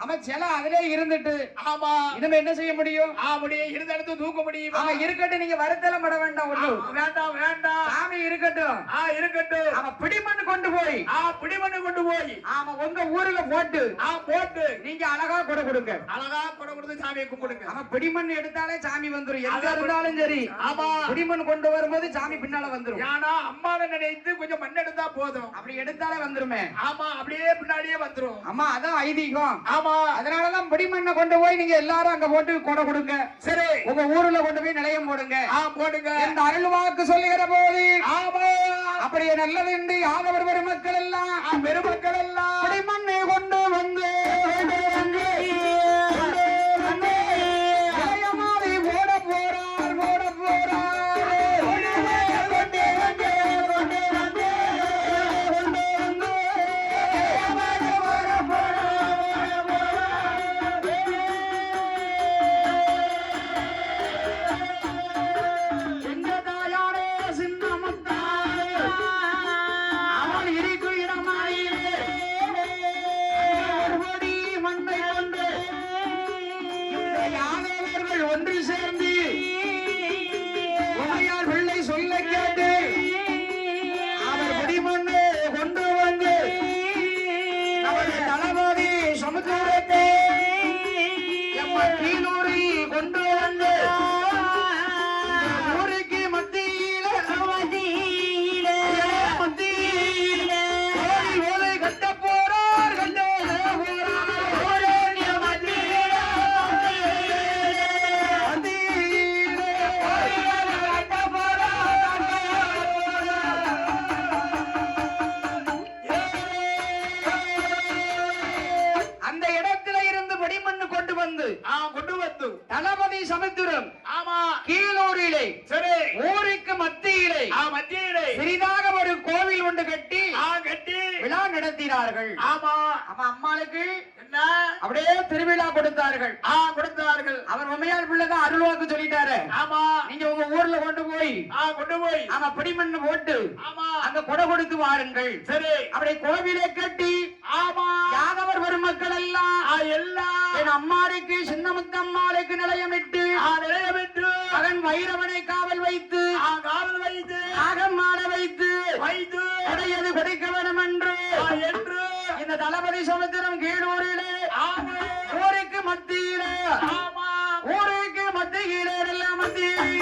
அவன் சில அதிலே இருந்துட்டு. ஆமா. இனிமே என்ன செய்ய முடியும்? முடியும். இருந்த இடத்துல தூக்க முடியும். அவன் இருக்கட்டும், நீங்க வருத்தம் பட வேண்டாம். ஒண்ணு வேண்டாம். வேண்டாம். சாமி இருக்கட்டும். இருக்கட்டும். அவன் பிடிமண் கொண்டு போய் பிடிமண்ணு கொண்டு போய் ஆமா உங்க ஊர்ல போட்டு போட்டு நீங்க அழகா கொடை கொடுங்க. அழகா கொடை கொடுத்து சாமியை கும்பிடுங்க. அவன் பிடிமண் எடுத்தாலே சாமி வந்துரும். எங்க இருந்தாலும் சரி. ஆமா. பிடிமண் கொண்டு வரும்போது சாமி பின்னால வந்துரும். ஏன்னா அம்மாவை நினைத்து கொஞ்சம் மண் எடுத்தா போதும். அப்படி எடுத்தாலே வந்துருமே. ஆமா, அப்படியே பின்னாடியே வந்துரும். அம்மா, அதான் ஐதீகம். ஆமா. அதனாலதான் பிடிமண்ணை கொண்டு போய் நீங்க எல்லாரும் அங்க போட்டு கொடை கொடுங்க. சரி. உங்க ஊர்ல கொண்டு போய் நிலையம் போடுங்க. போடுங்க. இந்த அருள் வாக்கு சொல்லுகிற போது ஆமா. அப்படியே நல்லது என்று யாதவர் பெருமக்கள் எல்லாம் பெருமக்கள் எல்லாம் பிடிமண்ணை கொண்டு வந்து நிலையமாதி போட போறார், போட போறார். ஒன்று சேர்ந்து உமையால் பிள்ளை சொல்ல கேட்டு அவர் பிடிமண்ணை கொண்டு வந்து நமது தளபதி சமுத்திரத்தை கீழூரில் கொண்டு வந்து ஊருக்கு மத்தியில ஓலை கட்ட போறார், கட்ட போறார். தளபதி சமுத்திரம் கீழூரிலே ஊருக்கு மத்தியிலே சிறிதாக ஒரு கோவில் ஒன்று கட்டி விழா நடத்தினார்கள். அம்மாளுக்கு அப்படியே திருவிழா கொடுத்தார்கள். அவர் உமையால் பிள்ளைதான் அருள்வாக்கு சொல்லிட்டாரு. நீங்க உங்க ஊர்ல கொண்டு போய் ஆமா பிடிமண்ணு போட்டு அங்க கொடை கொடுத்து வாருங்கள். சரி. அப்படியே கோவிலை கட்டி யாதவர் பெருமக்கள் எல்லாம் என் அம்மாளுக்கு சின்னமுத்தம்மாளுக்கு நிலையமிட்டு மகன் வைரவனை காவல் வைத்து ஆகம் ஆட வைத்து உடையது கொடுக்க வேண்டும் என்று இந்த தளபதி சமுத்திரம் கீழூரிலே ஊருக்கு மத்தியிலே எல்லாம் மத்தியிலே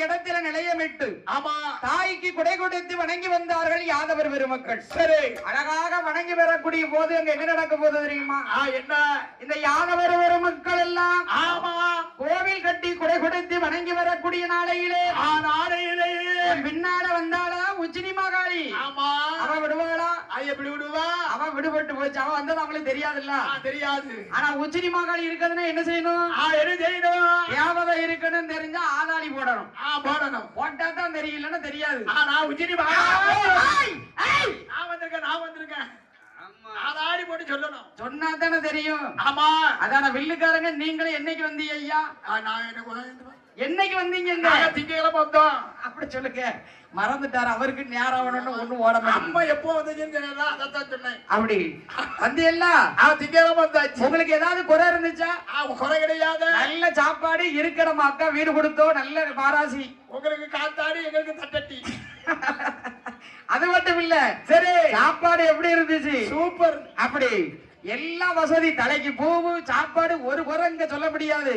இடத்துல நிலையமிட்டு ஆமா தாய்க்கு குடை கொடுத்து வணங்கி வந்தார்கள் யாதவர் பெருமக்கள். சரி அழகாக வணங்கி வரக்கூடிய போது அங்க என்ன நடக்க போது தெரியுமா? என்ன இந்த யாதவர் பெருமக்கள் எல்லாம் ஆமா கோவில் கட்டி குடை கொடுத்து வணங்கி வரக்கூடிய நாளையிலே நாளையிலே பின்னால வந்தாளா உச்சினி மகாளி. ஆமா அவ விடுவாளா? எப்படி விடுவா? அவ விடுபட்டு போச்சு. அவ வந்தது அவங்களுக்கு தெரியாதுல்ல. தெரியாது. ஆனா உச்சினி மகாளி இருக்குதுன்னா என்ன செய்யணும்? என்ன செய்யணும்? தேவதை இருக்குன்னு தெரிஞ்சா ஆதாளி போடணும். போடணும். போட்டா தான் தெரியலன்னா தெரியாது. நான் உச்சினி மகாளி நான் வந்திருக்கேன் ஆதாடி போட்டு சொல்லணும். சொன்னா தானே தெரியும். ஆமா அதான வில்லுக்காரங்க. நீங்களும் என்னைக்கு வந்தீங்க ஐயா? என்னைக்கு வந்தீங்க? திங்கக்கிழமை வந்தோம். அப்படி சொல்லுங்க. மறந்துட்டாரு. அவருக்கு நேரம் ஆகணும்னு ஒண்ணும் ஓட அம்மா எப்போ வந்தீங்கன்னு அதான் சொன்னேன். அப்படி வந்தீங்களா? திங்கக்கிழமை வந்தாச்சு. உங்களுக்கு ஏதாவது குறை இருந்துச்சா? குறை கிடையாது. நல்ல சாப்பாடு இருக்கிற அக்கா வீடு கொடுத்தோம். நல்ல பாராசி. உங்களுக்கு காத்தாடி எங்களுக்கு தட்டட்டி. அது மட்டும் இல்ல. சரி சாப்பாடு எப்படி இருந்துச்சு? சூப்பர். அப்படி எல்லா வசதி. தலைக்கு பூவு சாப்பாடு ஒரு குறை இங்க சொல்ல முடியாது.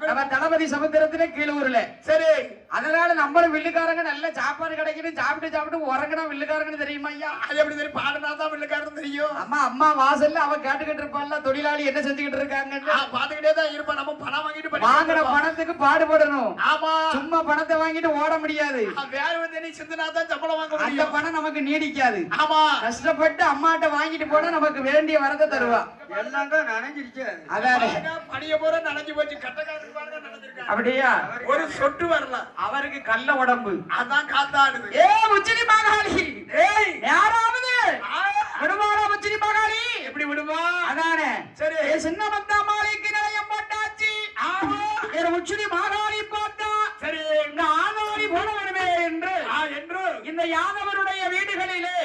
நம்ம தளபதி சமுத்திரத்துல கீழூர்ல. சரி அதனால நம்மளும் வில்லுக்காரங்க நல்ல சாப்பாடு கிடைக்கணும். சாப்பிட்டு உறங்கணும் வில்லுக்காரங்க தெரியுமா ஐயா? அது எப்படி தெரியும்? பாடுனாதான் வில்லுக்காரன் தெரியும். அம்மா அம்மா வாசல்ல அவ கேட்டுக்கிட்டு இருப்பான்ல தொழிலாளி என்ன செஞ்சுக்கிட்டு இருக்காங்க பாத்துக்கிட்டே தான் இருப்பா. நம்ம பணம் வாங்கிட்டு வாங்கின பணத்துக்கு பாடுபடணும். ஆமா சும்மா பணத்தை வாங்கிட்டு ஓட முடியாது. வேற வந்து நீ சிந்தனாதான் சம்பளம் வாங்க முடியும். அந்த பணம் நமக்கு நீடிக்காது. ஆமா கஷ்டப்பட்டு அம்மாட்ட வாங்கிட்டு போனா நமக்கு வேண்டிய வரத்தை தருவா. எல்லாம் தான் நனைஞ்சிருச்சு. அதானே பணிய போற நனைஞ்சு போச்சு. கட்டக்காரருக்கு பாருங்க நனைஞ்சிருக்காங்க. அப்படியா? ஒரு சொட்டு வரல. அவருக்கு கள்ள உடம்பு. அதான் காத்தாடுது. ஏ உச்சினி மகாளி. ஏய் யாராவது விடுவாரா உச்சினி மகாளி? எப்படி விடுவா? அதானே. சரி சின்ன மத்தாமாளிக்கு நிலையம் போட்டாச்சு. ஆமா ஏ உச்சினி மகாளி போட்டா. சரி இந்த ஆதாரி போட வேணுமே என்று இந்த யாதவருடைய வீடுகளிலே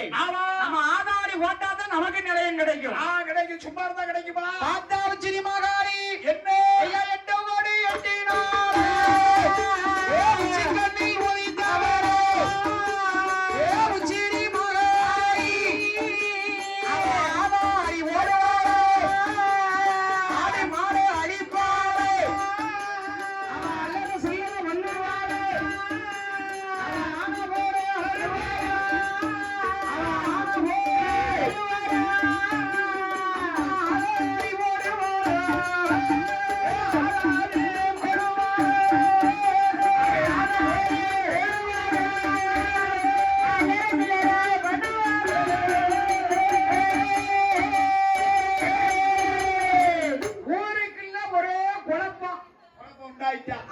நம்ம ஆதாரி போட்டாதான் நமக்கு நிலையம் கிடைக்கும். கிடைக்கும். சும்மா இருந்தா கிடைக்குமா? பார்த்தா உச்சினி மகாளி என்ன ஐயா 8 கோடி 8 நாள் ஏ உச்சிக்கண்ணி ஒளித்தவரே ஏ உச்சினி மகாளி ஆதாரி ஓடுவாரே ஆடி மாடு அடிப்பாரே அவன் அல்லது செய்யற மன்னுவாரே அவன் ஆன போரே அழுவாரே அவன் ஆன போரே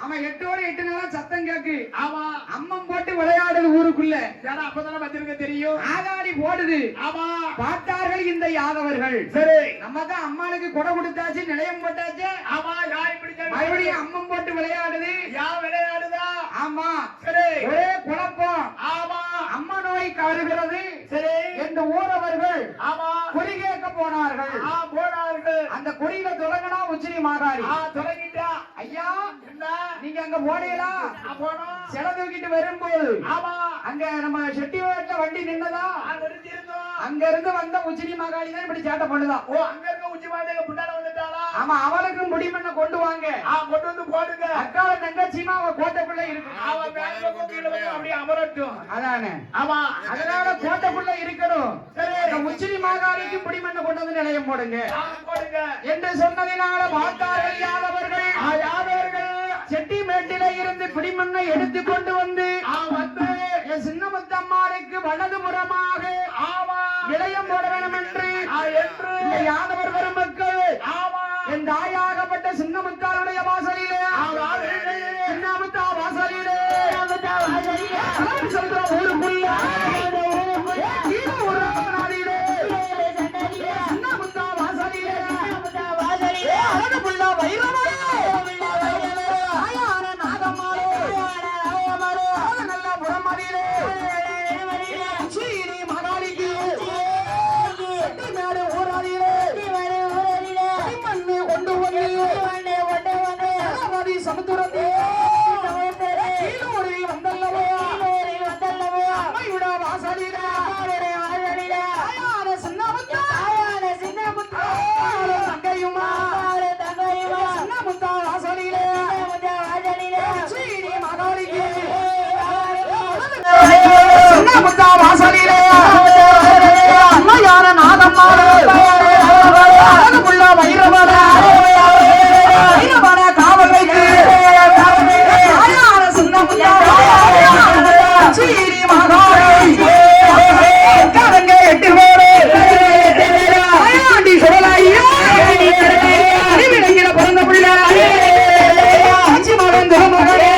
அவன் 8 ஓட 8 நாளா சத்தம் கேக்கு. ஆமா அம்மன் போட்டு விளையாடுது ஊருக்குள்ள. யாரா அப்பதானே வச்சிருக்க தெரியும். ஆதாடி போடுது. ஆமா பார்த்தார்கள் இந்த யாதவர்கள். சரி நம்ம தான் அம்மானுக்கு கொடை கொடுத்தாச்சு நிலையம் போட்டாச்சு. ஆமா யார் இப்படி மறுபடியும் அம்மன் போட்டு விளையாடுது. யார் விளையாடுதா? ஆமா சரி ஒரே குழப்பம். ஆமா அம்மா நோய் வருகிறது. சரி இந்த ஊரவர்கள் ஆமா குறி கேட்க போனார்கள். போனார்கள். அந்த குறியில தொடங்கினா உச்சினி மாகாளி. தொடங்கிட்டா. ஐயா என்ன நீங்க அங்க போனீங்களா? போனோம். செல தூக்கிட்டு வரும்போது ஆமா அங்க நம்ம செட்டி வீட்டுல வண்டி நின்னதா? அங்க இருந்து வந்த உச்சினி மகாளி தான் இப்படி சேட்டை பண்ணுதா. ஓ அங்க இருக்க உச்சி மாதேங்க புண்டால வந்துட்டாளா? ஆமா அவளுக்கு முடிமண்ண கொண்டு வாங்க. கொண்டு வந்து போடுங்க. அக்கால தங்கச்சிமா அவ கோட்டைக்குள்ள இருக்கு. அவ மேல கீழ வந்து அப்படியே அமரட்டும். அதானே. ஆமா அதனால கோட்டைக்குள்ள இருக்கணும். சரி உச்சினி மகாளிக்கு முடிமண்ண கொண்டு வந்து நிலையம் போடுங்க போடுங்க என்று சொன்னதினால பார்த்தார்கள் யாதவர்கள் செட்டி மேட்டில இருந்து பிடிமண்ணை எடுத்து கொண்டு வந்து என் சின்னமுத்தம்மாளுக்கு வலதுபுறமாக நிலையம் போட வேண்டும் என்று யாதவர் பெருமக்கள் என் தாயாகப்பட்ட சின்னமுத்தாருடைய வாசலிலே சின்னமுத்தா வாசலிலே சொல்ற ஊருக்குள்ள சின்னமுத்தா வாசலிலே அழகுள்ள வைரமா சமுத்திரத்தில் வந்தல்லவோ அம்மையுடன் முத்தா வாசலிலே அம்மையான நாதம்மாளே அழகுள்ள வைரவன வைரவன காவல் வைத்து தாயான சின்ன முத்தா சீரி மகாரி கரங்க எட்டு பேரு ஆயாண்டி சுடலையா அறிவிடங்கில பிறந்த பிள்ளை அஞ்சி மகன் திருமகனே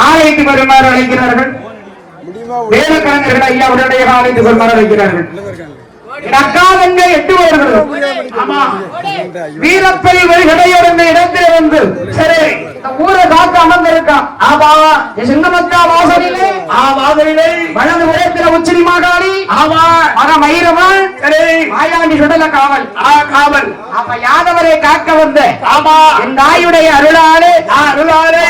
ஆலயத்துக்கு வருமாறு அழைக்கிறார்கள். வேலைக்காரர்கள் ஐயா உடனடியாக ஆலயத்துக்கு வருமாறு அழைக்கிறார்கள். அக்காலங்க 8 வருகிறது. ஆமா, வீரப்பை வழிகடையோடு இடத்திலே வந்து சரி இந்த ஊரை காக்க அமர்ந்திருக்கான். ஆமா சின்னமத்தா வாசலிலே வாசலிலே வலது உயரத்தில உச்சினி மாகாளி ஆமா மக மயிரவன் சரி மாயாண்டி சுடல காவல். காவல் அப்ப யாதவரை காக்க வந்த ஆமா இந்த தாயுடைய அருளாலே அருளாரை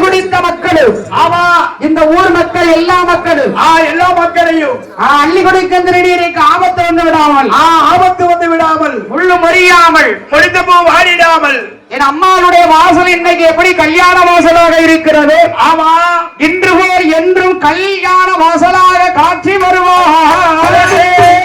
குடித்த மக்களும் ஆமா இந்த ஊர் மக்கள் எல்லா மக்களும் எல்லா மக்களையும் அள்ளி கொடுக்கின்ற நீருக்கு ஆபத்து வந்து விடாமல் ஆபத்து வந்து விடாமல் முள்ளு மறியாமல் முடித்த பூ வாடிடாமல் என் அம்மாளுடைய வாசல் இன்னைக்கு எப்படி கல்யாண வாசலாக இருக்கிறது. ஆமா இன்று போல் என்றும் கல்யாண வாசலாக காட்சி வருவார்.